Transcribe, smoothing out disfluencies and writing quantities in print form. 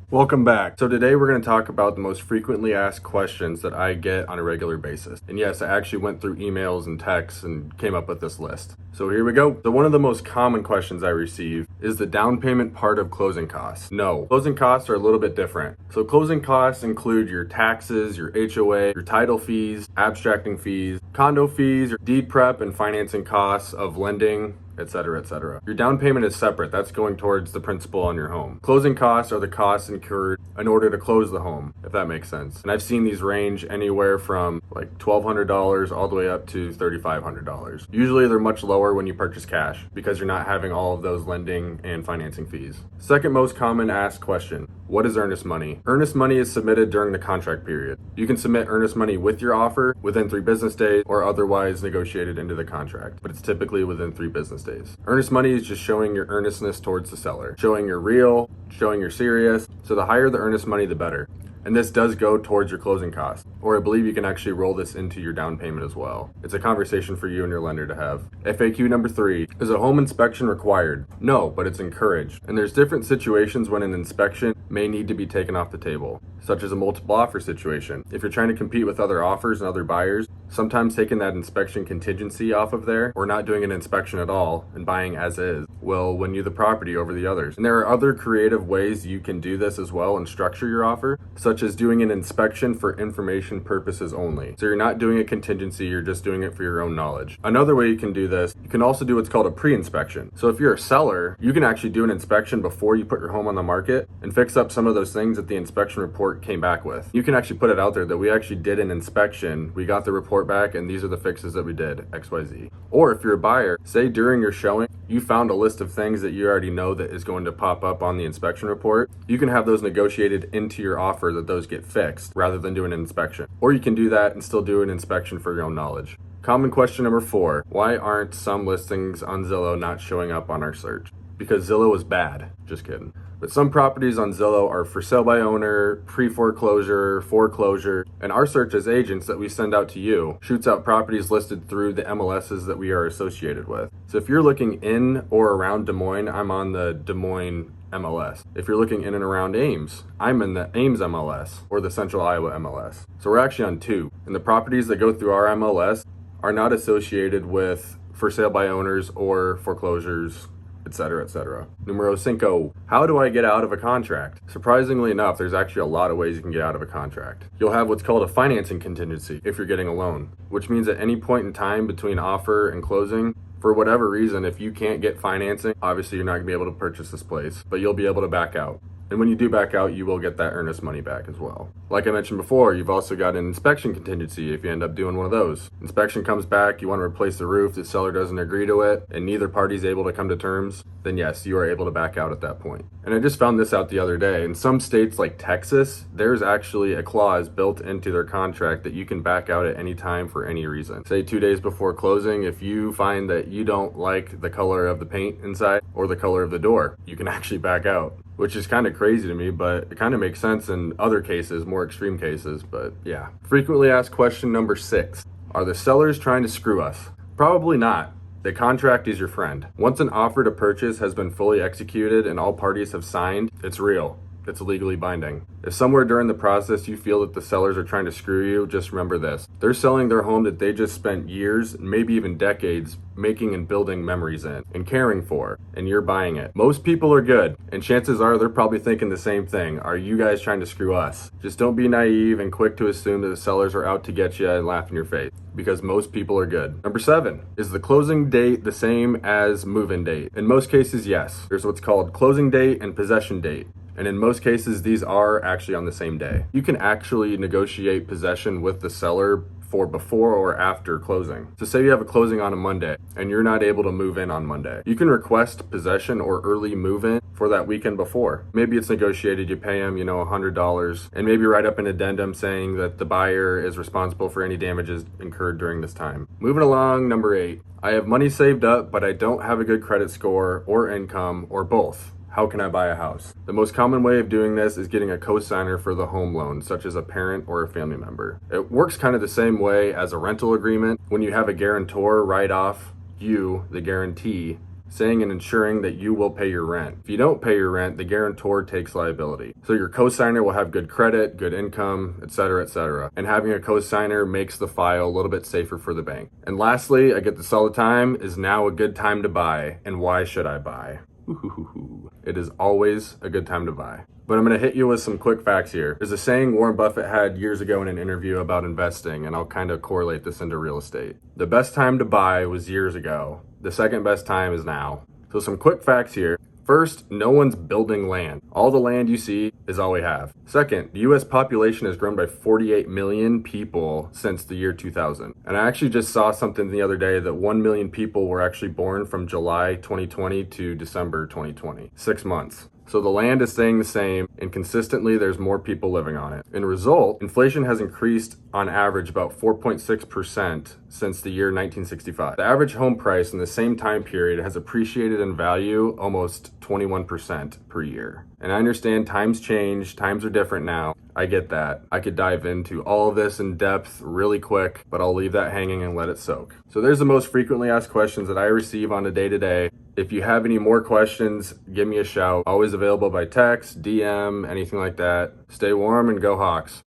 Welcome back. So today we're going to talk about the most frequently asked questions that I get on a regular basis. And yes, I actually went through emails and texts and came up with this list. So here we go. So one of the most common questions I receive is the down payment part of closing costs. No, closing costs are a little bit different. So closing costs include your taxes, your HOA, your title fees, abstracting fees, condo fees, your deed prep and financing costs of lending, etc., etc. Your down payment is separate. That's going towards the principal on your home. Closing costs are the costs incurred in order to close the home, if that makes sense. And I've seen these range anywhere from like $1,200 all the way up to $3,500. Usually they're much lower when you purchase cash because you're not having all of those lending and financing fees. Second most common asked question: what is earnest money? Earnest money is submitted during the contract period. You can submit earnest money with your offer within 3 business days or otherwise negotiated into the contract, but it's typically within 3 business days. Earnest money is just showing your earnestness towards the seller, showing you're real, showing you're serious. So the higher the earnest money, the better. And this does go towards your closing costs, or I believe you can actually roll this into your down payment as well. It's a conversation for you and your lender to have. FAQ number 3, is a home inspection required? No, but it's encouraged. And there's different situations when an inspection may need to be taken off the table, such as a multiple offer situation. If you're trying to compete with other offers and other buyers, sometimes taking that inspection contingency off of there, or not doing an inspection at all and buying as is, will win you the property over the others. And there are other creative ways you can do this as well and structure your offer, such as doing an inspection for information purposes only. So you're not doing a contingency, you're just doing it for your own knowledge. Another way you can do this, you can also do what's called a pre-inspection. So if you're a seller, you can actually do an inspection before you put your home on the market and fix up some of those things that the inspection report came back with. You can actually put it out there that we actually did an inspection, we got the report back, and these are the fixes that we did, XYZ. Or if you're a buyer, say during your showing, you found a list of things that you already know that is going to pop up on the inspection report. You can have those negotiated into your offer that those get fixed rather than doing an inspection. Or you can do that and still do an inspection for your own knowledge. Common question number 4, why aren't some listings on Zillow not showing up on our search? Because Zillow is bad. Just kidding. But some properties on Zillow are for sale by owner, pre-foreclosure, foreclosure, and our search as agents that we send out to you shoots out properties listed through the MLSs that we are associated with. So if you're looking in or around Des Moines, I'm on the Des Moines MLS. If you're looking in and around Ames, I'm in the Ames MLS or the Central Iowa MLS. So we're actually on 2. And the properties that go through our MLS are not associated with for sale by owners or foreclosures, etc., etc. Numero 5, how do I get out of a contract? Surprisingly enough, there's actually a lot of ways you can get out of a contract. You'll have what's called a financing contingency if you're getting a loan, which means at any point in time between offer and closing, for whatever reason, if you can't get financing, obviously you're not gonna be able to purchase this place, but you'll be able to back out. And when you do back out, you will get that earnest money back as well. Like I mentioned before, you've also got an inspection contingency if you end up doing one of those. Inspection comes back, you want to replace the roof, the seller doesn't agree to it, and neither party's able to come to terms, then yes, you are able to back out at that point. And I just found this out the other day. In some states like Texas, there's actually a clause built into their contract that you can back out at any time for any reason. Say 2 days before closing, if you find that you don't like the color of the paint inside or the color of the door, you can actually back out, which is kind of crazy to me, but it kind of makes sense in other cases, more extreme cases, but yeah. Frequently asked question number 6, are the sellers trying to screw us? Probably not. The contract is your friend. Once an offer to purchase has been fully executed and all parties have signed, it's real. It's legally binding. If somewhere during the process you feel that the sellers are trying to screw you, just remember this. They're selling their home that they just spent years, maybe even decades, making and building memories in and caring for, and you're buying it. Most people are good, and chances are they're probably thinking the same thing. Are you guys trying to screw us? Just don't be naive and quick to assume that the sellers are out to get you and laugh in your face, because most people are good. Number 7, is the closing date the same as move-in date? In most cases, yes. There's what's called closing date and possession date. And in most cases, these are actually on the same day. You can actually negotiate possession with the seller for before or after closing. So say you have a closing on a Monday and you're not able to move in on Monday. You can request possession or early move-in for that weekend before. Maybe it's negotiated, you pay them, $100, and maybe write up an addendum saying that the buyer is responsible for any damages incurred during this time. Moving along, number 8. I have money saved up, but I don't have a good credit score or income or both. How can I buy a house? The most common way of doing this is getting a co-signer for the home loan, such as a parent or a family member. It works kind of the same way as a rental agreement when you have a guarantor write off you, the guarantee, saying and ensuring that you will pay your rent. If you don't pay your rent, the guarantor takes liability. So your cosigner will have good credit, good income, etc., etc. And having a cosigner makes the file a little bit safer for the bank. And lastly, I get this all the time, is now a good time to buy, and why should I buy? It is always a good time to buy. But I'm going to hit you with some quick facts here. There's a saying Warren Buffett had years ago in an interview about investing, and I'll kind of correlate this into real estate. The best time to buy was years ago. The second best time is now. So some quick facts here. First, no one's building land. All the land you see is all we have. Second, the US population has grown by 48 million people since the year 2000. And I actually just saw something the other day that 1 million people were actually born from July 2020 to December 2020. 6 months. So the land is staying the same, and consistently there's more people living on it. In result, inflation has increased on average about 4.6% since the year 1965. The average home price in the same time period has appreciated in value almost 21% per year. And I understand times change, times are different now. I get that. I could dive into all of this in depth really quick, but I'll leave that hanging and let it soak. So there's the most frequently asked questions that I receive on a day-to-day. If you have any more questions, give me a shout. Always available by text, DM, anything like that. Stay warm and go Hawks.